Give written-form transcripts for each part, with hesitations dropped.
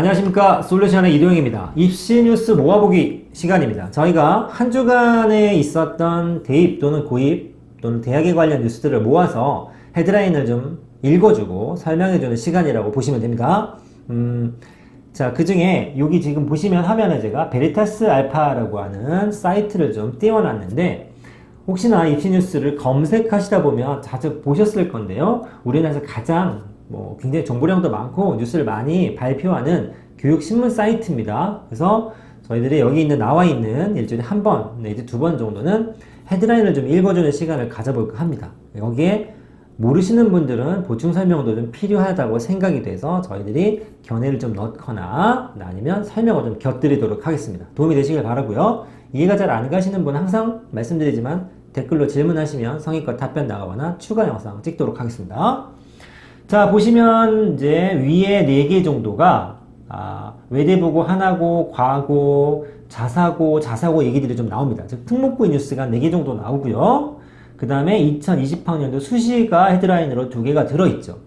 안녕하십니까. 솔루션의 이도영입니다. 입시 뉴스 모아보기 시간입니다. 저희가 한 주간에 있었던 대입 또는 고입 또는 대학에 관련 뉴스들을 모아서 헤드라인을 좀 읽어주고 설명해주는 시간이라고 보시면 됩니다. 자, 그 중에 여기 지금 보시면 화면에 제가 베리타스 알파라고 하는 사이트를 좀 띄워놨는데, 혹시나 입시 뉴스를 검색하시다 보면 자주 보셨을 건데요. 우리나라에서 가장 굉장히 정보량도 많고 뉴스를 많이 발표하는 교육신문 사이트입니다. 그래서 저희들이 여기 나와 있는 일주일에 한 번 내지 두 번 정도는 헤드라인을 좀 읽어주는 시간을 가져볼까 합니다. 여기에 모르시는 분들은 보충 설명도 좀 필요하다고 생각이 돼서 저희들이 견해를 좀 넣거나 아니면 설명을 좀 곁들이도록 하겠습니다. 도움이 되시길 바라고요. 이해가 잘 안 가시는 분은 항상 말씀드리지만 댓글로 질문하시면 성의껏 답변 나가거나 추가 영상 찍도록 하겠습니다. 자, 보시면 이제 위에 4개 정도가 외대보고, 하나고, 과고, 자사고 얘기들이 좀 나옵니다. 즉 특목고 뉴스가 4개 정도 나오고요. 그 다음에 2020학년도 수시가 헤드라인으로 2개가 들어있죠.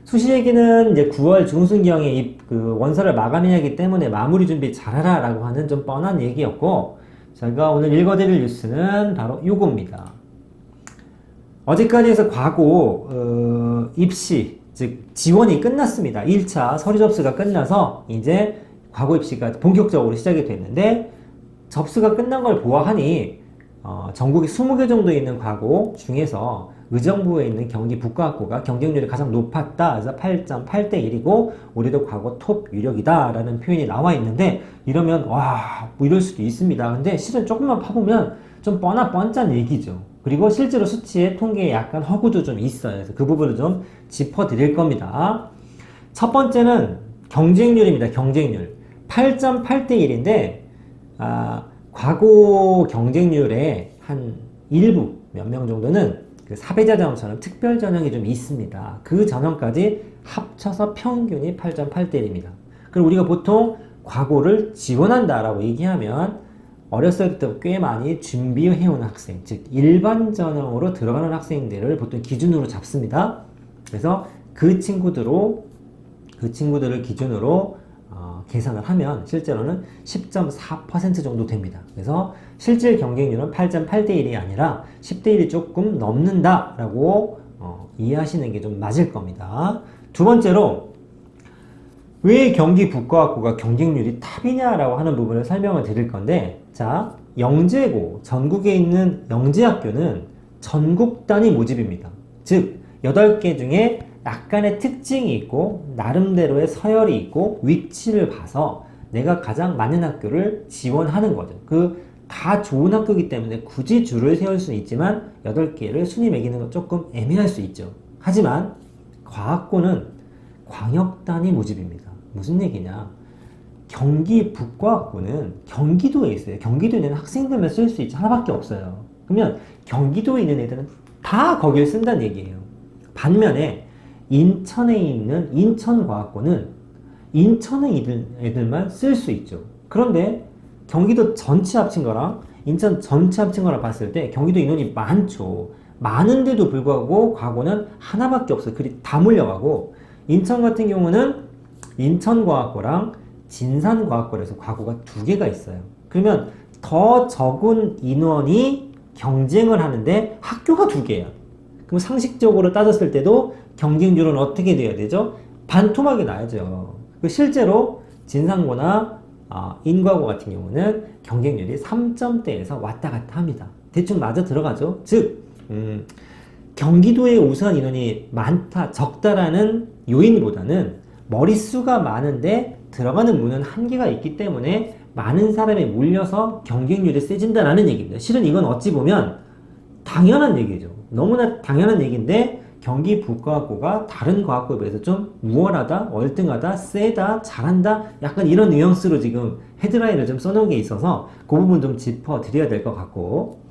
수시 얘기는 이제 9월 중순경에 그 원서를 마감해야 하기 때문에 마무리 준비 잘하라 라고 하는 좀 뻔한 얘기였고, 제가 오늘 읽어드릴 뉴스는 바로 요겁니다. 어제까지 해서 과고 입시, 즉 지원이 끝났습니다. 1차 서류 접수가 끝나서 이제 과고 입시가 본격적으로 시작이 됐는데, 접수가 끝난 걸 보아하니 전국에 20개 정도 있는 과고 중에서 의정부에 있는 경기 북과학고가 경쟁률이 가장 높았다. 그래서 8.8대 1이고 우리도 과거 톱 유력이다 라는 표현이 나와 있는데, 이러면 와, 뭐 이럴 수도 있습니다. 근데 실은 조금만 파보면 좀 뻔짠 얘기죠. 그리고 실제로 수치에 통계에 약간 허구도 좀 있어요. 그래서 그 부분을 좀 짚어드릴 겁니다. 첫 번째는 경쟁률입니다. 경쟁률 8.8대 1인데 과거 경쟁률의 한 일부 몇 명 정도는 그 사배자 전형처럼 특별 전형이 좀 있습니다. 그 전형까지 합쳐서 평균이 8.8대 1입니다. 그럼 우리가 보통 과거를 지원한다라고 얘기하면 어렸을 때부터 꽤 많이 준비해온 학생, 즉 일반 전형으로 들어가는 학생들을 보통 기준으로 잡습니다. 그래서 그 친구들을 기준으로 계산을 하면 실제로는 10.4% 정도 됩니다. 그래서 실질 경쟁률은 8.8대 1이 아니라 10대 1이 조금 넘는다라고 이해하시는 게 좀 맞을 겁니다. 두 번째로 왜 경기 북과학고가 경쟁률이 탑이냐라고 하는 부분을 설명을 드릴 건데, 자, 영재고, 전국에 있는 영재학교는 전국 단위 모집입니다. 즉 8개 중에 약간의 특징이 있고 나름대로의 서열이 있고 위치를 봐서 내가 가장 맞는 학교를 지원하는 거죠. 다 좋은 학교이기 때문에 굳이 줄을 세울 수는 있지만 8개를 순위 매기는 건 조금 애매할 수 있죠. 하지만 과학고는 광역 단위 모집입니다. 무슨 얘기냐? 경기 북과학고는 경기도에 있어요. 경기도에 있는 학생들만 쓸 수 있지 하나밖에 없어요. 그러면 경기도에 있는 애들은 다 거길 쓴다는 얘기예요. 반면에 인천에 있는 인천과학고는 인천에 있는 애들만 쓸 수 있죠. 그런데 경기도 전체 합친 거랑 인천 전체 합친 거랑 봤을 때 경기도 인원이 많죠. 많은데도 불구하고 과고는 하나밖에 없어요. 그리 다 몰려가고, 인천 같은 경우는 인천과학고랑 진산과학고에서 과고가 2개가 있어요. 그러면 더 적은 인원이 경쟁을 하는데 학교가 2개야. 그럼 상식적으로 따졌을 때도 경쟁률은 어떻게 돼야 되죠? 반토막이 나야죠. 실제로 진산고나 인과고 같은 경우는 경쟁률이 3점대에서 왔다 갔다 합니다. 대충 맞아 들어가죠. 즉 경기도의 우선 인원이 많다 적다라는 요인보다는 머릿수가 많은데 들어가는 문은 한계가 있기 때문에 많은 사람이 몰려서 경쟁률이 세진다라는 얘기입니다. 실은 이건 어찌 보면 당연한 얘기죠. 너무나 당연한 얘기인데 경기 북과학고가 다른 과학고에 비해서 좀 우월하다, 월등하다, 세다, 잘한다, 약간 이런 뉘앙스로 지금 헤드라인을 좀 써놓은 게 있어서 그 부분 좀 짚어드려야 될 것 같고,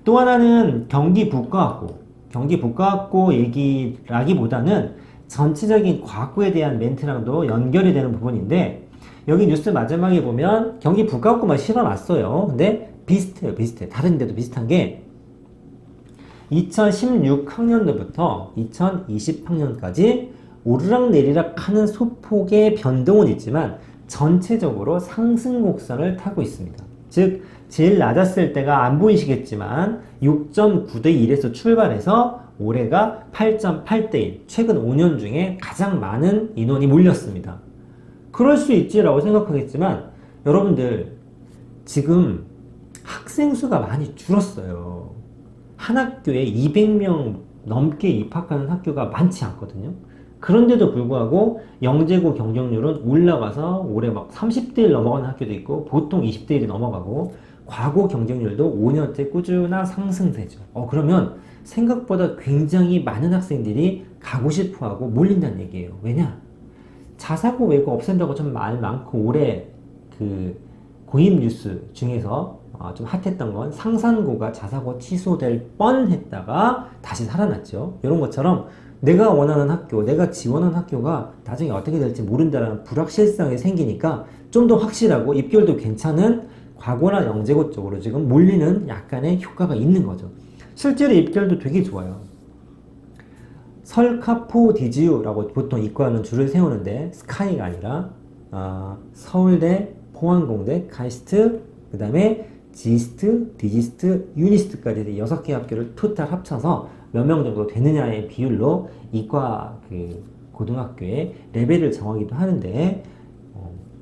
또 하나는 경기 북과학고 얘기라기보다는 전체적인 과학고에 대한 멘트랑도 연결이 되는 부분인데, 여기 뉴스 마지막에 보면 경기 북과학고만 실어놨어요. 근데 비슷해요. 다른 데도 비슷한 게 2016학년도부터 2020학년까지 오르락내리락 하는 소폭의 변동은 있지만 전체적으로 상승 곡선을 타고 있습니다. 즉 제일 낮았을 때가 안 보이시겠지만 6.9대 1에서 출발해서 올해가 8.8대 1, 최근 5년 중에 가장 많은 인원이 몰렸습니다. 그럴 수 있지라고 생각하겠지만 여러분들 지금 학생 수가 많이 줄었어요. 한 학교에 200명 넘게 입학하는 학교가 많지 않거든요. 그런데도 불구하고 영재고 경쟁률은 올라가서 올해 막 30대 1 넘어가는 학교도 있고 보통 20대 1이 넘어가고 과거 경쟁률도 5년째 꾸준한 상승세죠. 그러면 생각보다 굉장히 많은 학생들이 가고 싶어하고 몰린다는 얘기예요. 왜냐? 자사고 외고 없앤다고 좀 말 많고 올해 그 고임 뉴스 중에서 좀 핫했던 건 상산고가 자사고 취소될 뻔했다가 다시 살아났죠. 이런 것처럼 내가 원하는 학교, 내가 지원한 학교가 나중에 어떻게 될지 모른다는 불확실성이 생기니까 좀 더 확실하고 입결도 괜찮은 과거나 영재고 쪽으로 지금 몰리는 약간의 효과가 있는 거죠. 실제로 입결도 되게 좋아요. 설카포 디지유라고 보통 이과는 줄을 세우는데 스카이가 아니라 서울대, 포항공대, 카이스트, 그 다음에 지스트, 디지스트, 유니스트까지 6개 학교를 토탈 합쳐서 몇 명 정도 되느냐의 비율로 이과 그 고등학교의 레벨을 정하기도 하는데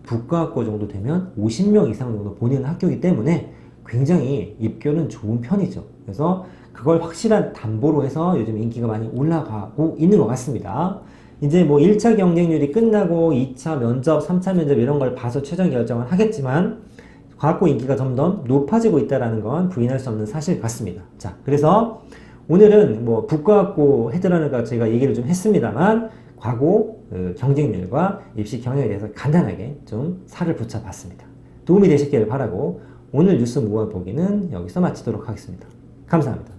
북과학고 정도 되면 50명 이상 정도 보내는 학교이기 때문에 굉장히 입결은 좋은 편이죠. 그래서 그걸 확실한 담보로 해서 요즘 인기가 많이 올라가고 있는 것 같습니다. 이제 뭐 1차 경쟁률이 끝나고 2차 면접, 3차 면접 이런 걸 봐서 최종 결정을 하겠지만 과학고 인기가 점점 높아지고 있다는 건 부인할 수 없는 사실 같습니다. 자, 그래서 오늘은 뭐 북과학고 헤드라인과 제가 얘기를 좀 했습니다만 과고 경쟁률과 입시 경영에 대해서 간단하게 좀 살을 붙여봤습니다. 도움이 되셨기를 바라고 오늘 뉴스 모아보기는 여기서 마치도록 하겠습니다. 감사합니다.